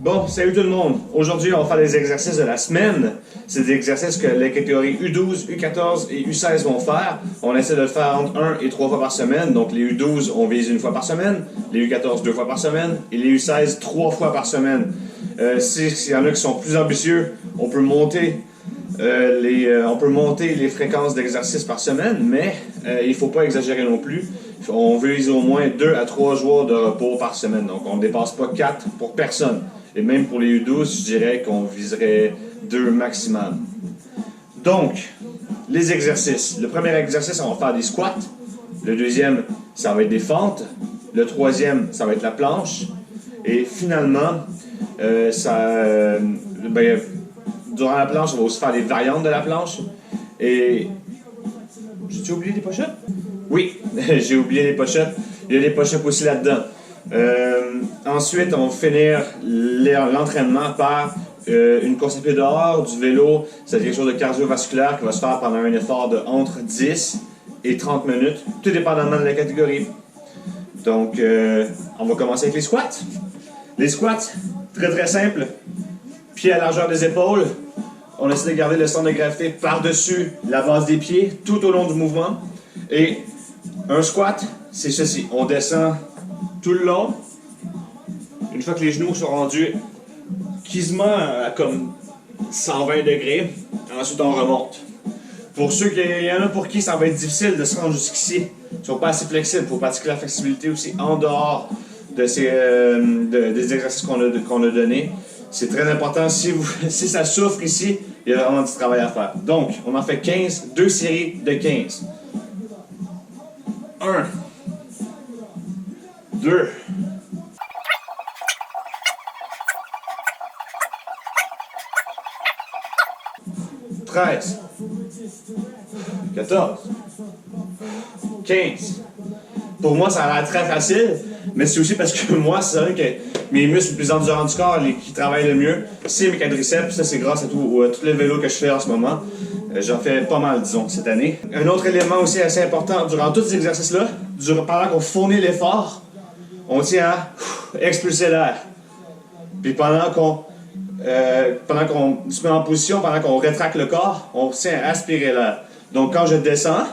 Bon, salut tout le monde. Aujourd'hui, on va faire les exercices de la semaine. C'est des exercices que les catégories U12, U14 et U16 vont faire. On essaie de le faire entre 1 et 3 fois par semaine. Donc les U12, on vise une fois par semaine. Les U14, 2 fois par semaine. Et les U16, 3 fois par semaine. S'il y en a qui sont plus ambitieux, on peut monter les fréquences d'exercices par semaine, mais il ne faut pas exagérer non plus. On vise au moins 2 à 3 jours de repos par semaine. Donc on ne dépasse pas 4 pour personne. Et même pour les U12, je dirais qu'on viserait 2 maximum. Donc, les exercices. Le premier exercice, on va faire des squats. Le deuxième, ça va être des fentes. Le troisième, ça va être la planche. Et finalement, durant la planche, on va aussi faire des variantes de la planche. Et j'ai-tu oublié les push-ups? Oui, j'ai oublié les push-ups. Il y a des push-ups aussi là-dedans. Ensuite, on va finir l'entraînement par une course à pied dehors, du vélo. C'est quelque chose de cardiovasculaire qui va se faire pendant un effort de entre 10 et 30 minutes, tout dépendamment de la catégorie. Donc, on va commencer avec les squats. Les squats, très très simple. Pieds à la largeur des épaules. On essaie de garder le centre de gravité par-dessus la base des pieds tout au long du mouvement. Et un squat, c'est ceci. On descend tout le long. Une fois que les genoux sont rendus quasiment à comme 120 degrés, ensuite on remonte. Pour ceux qui y en a pour qui ça va être difficile de se rendre jusqu'ici, ils ne sont pas assez flexibles, il faut pratiquer la flexibilité aussi en dehors de des exercices qu'on a donnés. C'est très important. Si ça souffre ici, il y a vraiment du travail à faire. Donc, on en fait 15, 2 séries de 15. 1, 2, 13, 14, 15. Pour moi, ça a l'air très facile, mais c'est aussi parce que moi, c'est vrai que mes muscles les plus endurants du corps, qui travaillent le mieux, c'est mes quadriceps. Ça, c'est grâce à tous les vélos que je fais en ce moment. J'en fais pas mal, disons, cette année. Un autre élément aussi assez important, durant tous ces exercices-là, pendant qu'on fournit l'effort, on tient à expulser l'air. Puis pendant qu'on se met en position, pendant qu'on rétracte le corps, on tient à aspirer l'air. Donc quand je descends,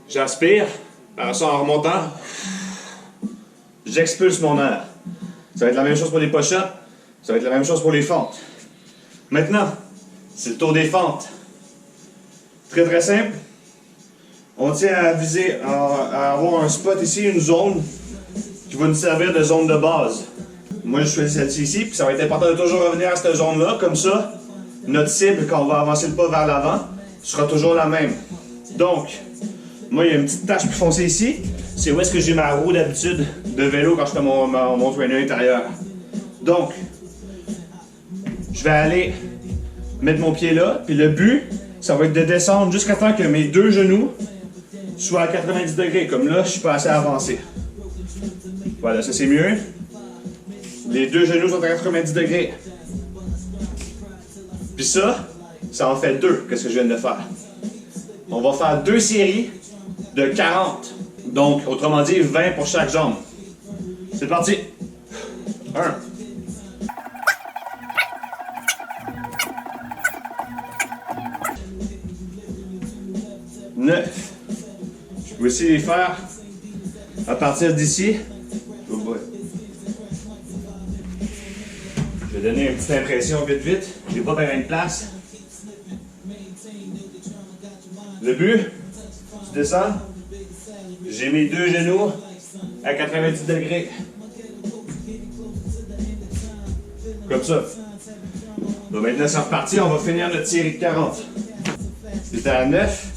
j'aspire, par ça en remontant, j'expulse mon air. Ça va être la même chose pour les push-ups, ça va être la même chose pour les fentes. Maintenant, c'est le tour des fentes. Très très simple. On tient à viser, à avoir un spot ici, une zone qui va nous servir de zone de base. Moi, je choisis celle-ci ici, puis ça va être important de toujours revenir à cette zone-là. Comme ça, notre cible, quand on va avancer le pas vers l'avant, sera toujours la même. Donc, moi, il y a une petite tache plus foncée ici. C'est où est-ce que j'ai ma roue d'habitude de vélo quand je fais mon trainer intérieur. Donc, je vais aller mettre mon pied là, puis le but, ça va être de descendre jusqu'à temps que mes 2 genoux soient à 90 degrés. Comme là, je suis pas assez avancé. Voilà, ça c'est mieux. Les 2 genoux sont à 90 degrés. Puis ça en fait 2, qu'est-ce que je viens de faire. On va faire 2 séries de 40. Donc, autrement dit, 20 pour chaque jambe. C'est parti. 1. 9. Je peux aussi les faire à partir d'ici. Je vais donner une petite impression vite. J'ai pas bien de place. Le but, tu descends. J'ai mes 2 genoux à 90 degrés. Comme ça. Donc maintenant, c'est reparti. On va finir notre série de 40. C'était à 9.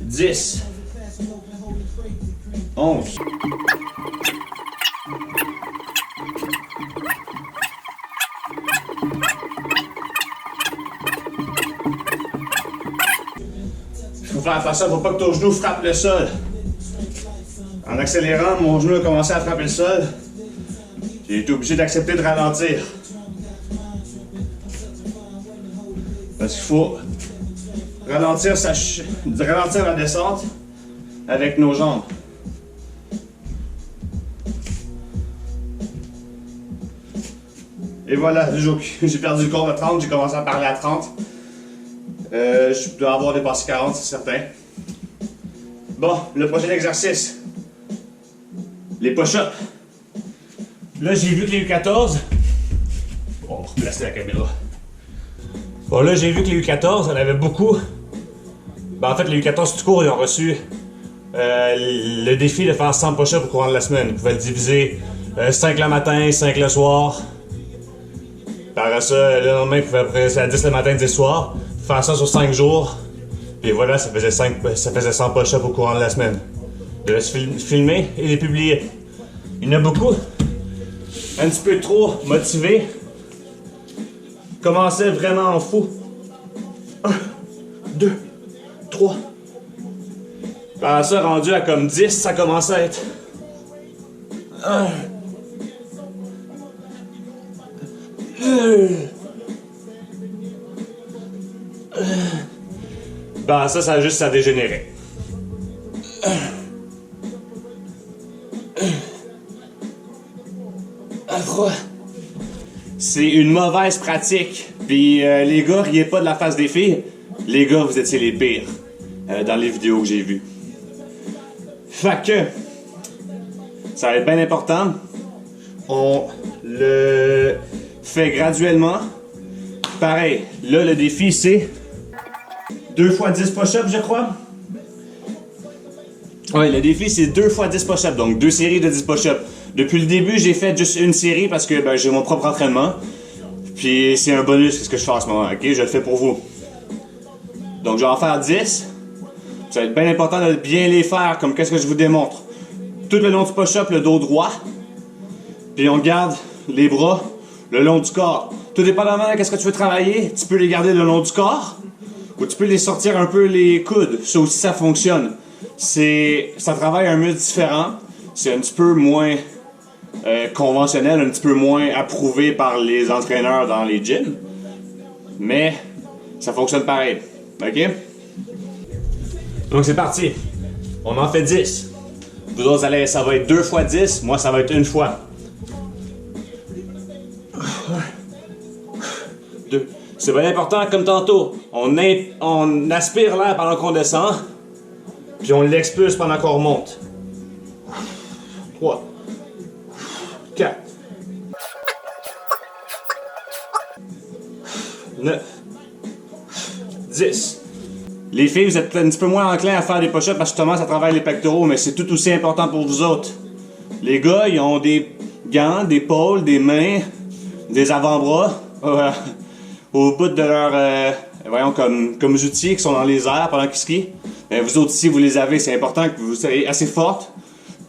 10. 11. 'Faut faire attention, faut pas que ton genou frappe le sol. En accélérant, mon genou a commencé à frapper le sol. J'ai été obligé d'accepter de ralentir. Parce qu'il faut ralentir la descente avec nos jambes. Et voilà, j'ai perdu le compte à 30, j'ai commencé à parler à 30. Je dois avoir dépassé 40, c'est certain. Bon, le prochain exercice. Les push-ups. Là, j'ai vu que les U14... On va replacer la caméra. Bon, là, j'ai vu que les U14, on avait beaucoup. Ben, en fait, les U14 tout court, ils ont reçu le défi de faire 100 push-ups au courant de la semaine. Ils pouvaient le diviser 5 le matin, 5 le soir. Par ça, le lendemain, ils pouvaient après à 10 le matin, 10 le soir. Faire ça sur 5 jours. Puis voilà, ça faisait 100 push-ups au courant de la semaine. De se filmer et les publier. Il y en a beaucoup. Un petit peu trop motivés. Commençait vraiment en fou. 1, 2, 3. Par ça, rendu à comme 10, ça commençait à être... 1, 2... Ben ça a juste à dégénérer. C'est une mauvaise pratique. Puis les gars, riez pas de la face des filles. Les gars, vous étiez les pires dans les vidéos que j'ai vues. Fait que ça va être bien important. On le fait graduellement. Pareil, là le défi c'est 2 fois 10 push-ups, je crois. Oui, le défi c'est 2 fois 10 push-ups, donc 2 séries de 10 push-ups. Depuis le début, j'ai fait juste une série parce que ben, j'ai mon propre entraînement. Puis c'est un bonus, c'est ce que je fais en ce moment, ok? Je le fais pour vous. Donc je vais en faire 10. Ça va être bien important de bien les faire, comme qu'est-ce que je vous démontre. Tout le long du push-up, le dos droit. Puis on garde les bras le long du corps. Tout dépendamment de qu'est-ce que tu veux travailler, tu peux les garder le long du corps. Ou tu peux les sortir un peu les coudes. Ça aussi, ça fonctionne. Ça travaille un muscle différent. C'est un petit peu moins conventionnel, un petit peu moins approuvé par les entraîneurs dans les gyms. Mais ça fonctionne pareil. OK? Donc c'est parti. On en fait 10. Vous autres, ça va être 2 fois 10. Moi, ça va être 1 fois. 2. C'est bien important, comme tantôt. On aspire l'air pendant qu'on descend. Puis on l'expulse pendant qu'on remonte. 3. 4. 9. 10. Les filles, vous êtes un petit peu moins enclins à faire des push-ups parce que justement, ça travaille les pectoraux, mais c'est tout aussi important pour vous autres. Les gars, ils ont des gants, des épaules, des mains, des avant-bras au bout de leurs voyons, comme outils qui sont dans les airs pendant qu'ils skient. Mais vous autres ici, vous les avez. C'est important que vous soyez assez fortes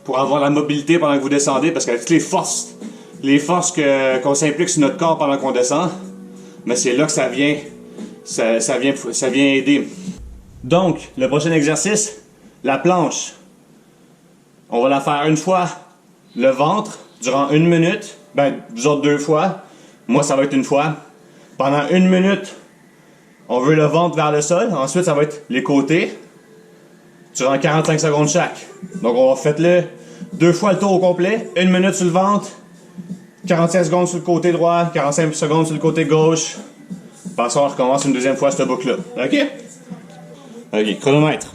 pour avoir la mobilité pendant que vous descendez parce qu'avec toutes les forces qu'on s'implique sur notre corps pendant qu'on descend, mais c'est là que ça vient aider. Donc, le prochain exercice, la planche. On va la faire 1 fois le ventre durant 1 minute. Ben, vous autres 2 fois. Moi, ça va être 1 fois. Pendant 1 minute, on veut le ventre vers le sol. Ensuite, ça va être les côtés. Durant 45 secondes chaque. Donc, on va faire 2 fois le tour au complet. 1 minute sur le ventre. 45 secondes sur le côté droit. 45 secondes sur le côté gauche. Par ça, on recommence une 2e fois cette boucle-là. OK? OK, chronomètre.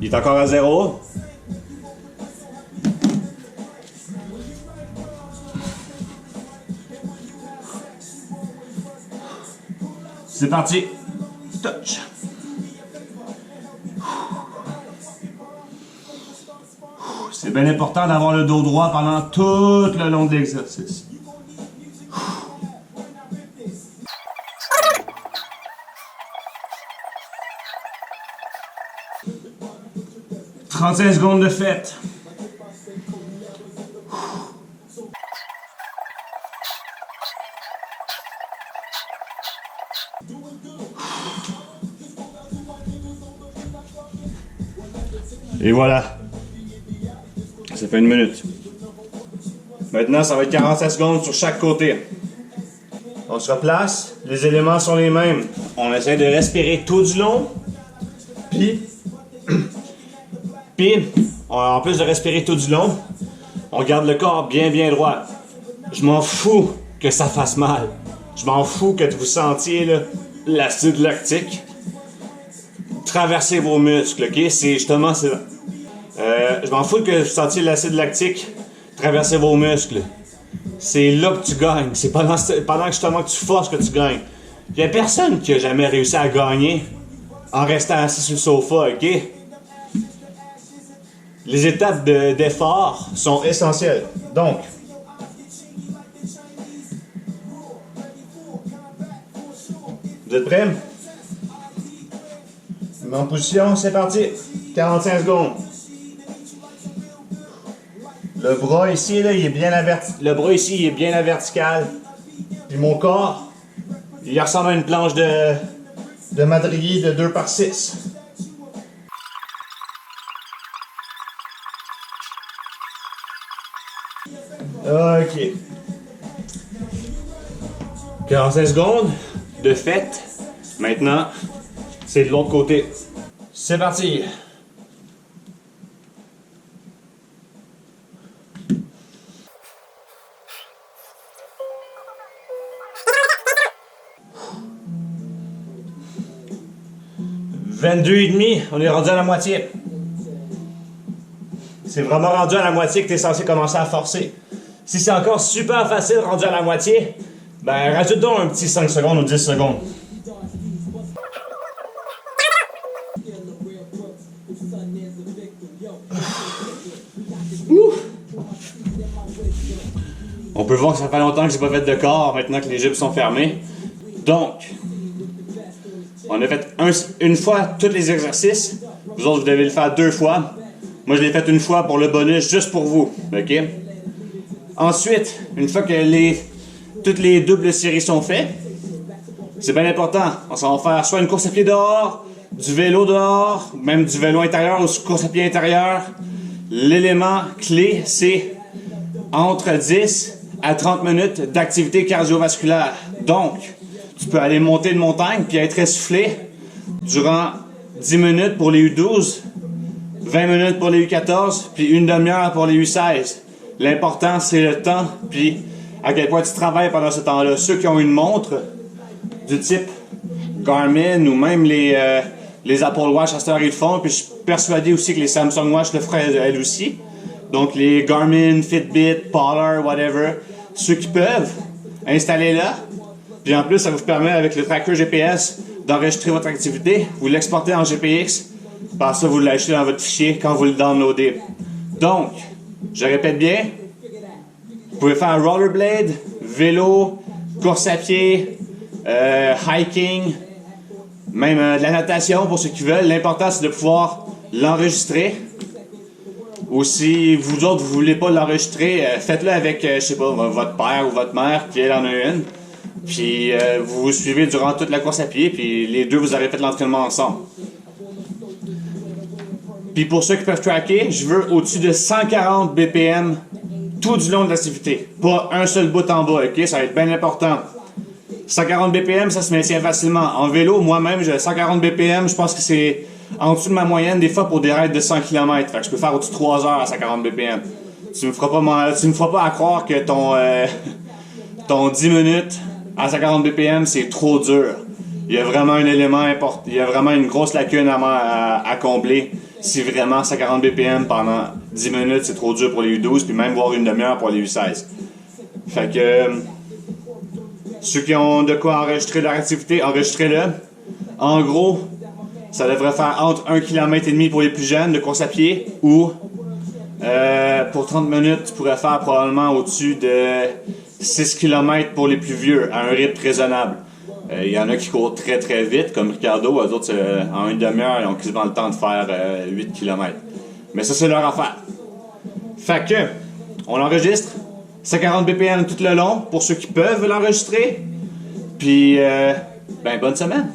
Il est encore à 0. C'est parti. Touch. C'est bien important d'avoir le dos droit pendant tout le long de l'exercice. 35 secondes de fête. Et voilà. Ça fait 1 minute. Maintenant, ça va être 45 secondes sur chaque côté. On se replace. Les éléments sont les mêmes. On essaie de respirer tout du long. Puis, en plus de respirer tout du long, On garde le corps bien droit. Je m'en fous que ça fasse mal. Je m'en fous que vous sentiez là, l'acide lactique traverser vos muscles, ok? C'est justement ça. Je m'en fous que vous sentiez l'acide lactique traverser vos muscles. C'est là que tu gagnes. C'est pendant que justement que tu forces que tu gagnes. Il y a personne qui a jamais réussi à gagner en restant assis sur le sofa, ok? Les étapes d'effort sont essentielles. Donc, vous êtes prêts? En position, c'est parti. 45 secondes. Le bras ici, là, il est bien le bras ici, il est bien à la verticale. Puis mon corps, il ressemble à une planche de madrier de 2x6. Ok. 45 secondes de fête. Maintenant, c'est de l'autre côté. C'est parti. « 22,5, on est rendu à la moitié. C'est vraiment rendu à la moitié que tu es censé commencer à forcer. Si c'est encore super facile rendu à la moitié, ben rajoute donc un petit 5 secondes ou 10 secondes. Ouh. On peut voir que ça fait longtemps que j'ai pas fait de corps maintenant que les gyms sont fermés. Donc, on a fait une fois tous les exercices. Vous autres, vous devez le faire 2 fois. Moi, je l'ai fait une fois pour le bonus, juste pour vous. OK? Ensuite, une fois que toutes les doubles séries sont faites, c'est bien important. On s'en va faire soit une course à pied dehors, du vélo dehors, même du vélo intérieur ou course à pied intérieur. L'élément clé, c'est entre 10 à 30 minutes d'activité cardiovasculaire. Donc, tu peux aller monter une montagne puis être essoufflé durant 10 minutes pour les U12, 20 minutes pour les U14, puis une demi-heure pour les U16. L'important, c'est le temps, puis à quel point tu travailles pendant ce temps-là. Ceux qui ont une montre du type Garmin ou même les Apple Watch, à cette heure, ils le font, puis je suis persuadé aussi que les Samsung Watch le feraient elles aussi. Donc les Garmin, Fitbit, Polar, whatever, ceux qui peuvent, installez-la. Puis en plus, ça vous permet, avec le tracker GPS, d'enregistrer votre activité. Vous l'exportez en GPX. Par ça, vous l'achetez dans votre fichier quand vous le downloadez. Donc, je répète bien, vous pouvez faire rollerblade, vélo, course à pied, hiking, même de la natation pour ceux qui veulent. L'important, c'est de pouvoir l'enregistrer. Ou si vous autres, vous voulez pas l'enregistrer, faites-le avec, je sais pas, votre père ou votre mère, qui elle en a une. Puis vous vous suivez durant toute la course à pied, puis les deux, vous aurez fait l'entraînement ensemble. Puis pour ceux qui peuvent tracker, je veux au-dessus de 140 BPM tout du long de l'activité. Pas un seul bout en bas, ok? Ça va être bien important. 140 BPM, ça se maintient facilement. En vélo, moi-même, j'ai 140 BPM, je pense que c'est en dessous de ma moyenne, des fois pour des raids de 100 km. Fait que je peux faire au-dessus de 3 heures à 140 BPM. Tu me feras pas à croire que ton 10 minutes à 140 BPM, c'est trop dur. Il y a vraiment un élément important, il y a vraiment une grosse lacune à combler. Si vraiment 140 BPM pendant 10 minutes, c'est trop dur pour les U12, puis même voire une demi-heure pour les U16. Fait que ceux qui ont de quoi enregistrer leur activité, enregistrez-le. En gros, ça devrait faire entre 1,5 km pour les plus jeunes de course à pied ou pour 30 minutes, tu pourrais faire probablement au-dessus de 6 km pour les plus vieux à un rythme raisonnable. Il y en a qui courent très très vite, comme Ricardo, eux autres, en une demi-heure, ils ont quasiment le temps de faire 8 km. Mais ça, c'est leur affaire. Fait que, on l'enregistre, 140 BPM tout le long, pour ceux qui peuvent l'enregistrer. Puis, bonne semaine!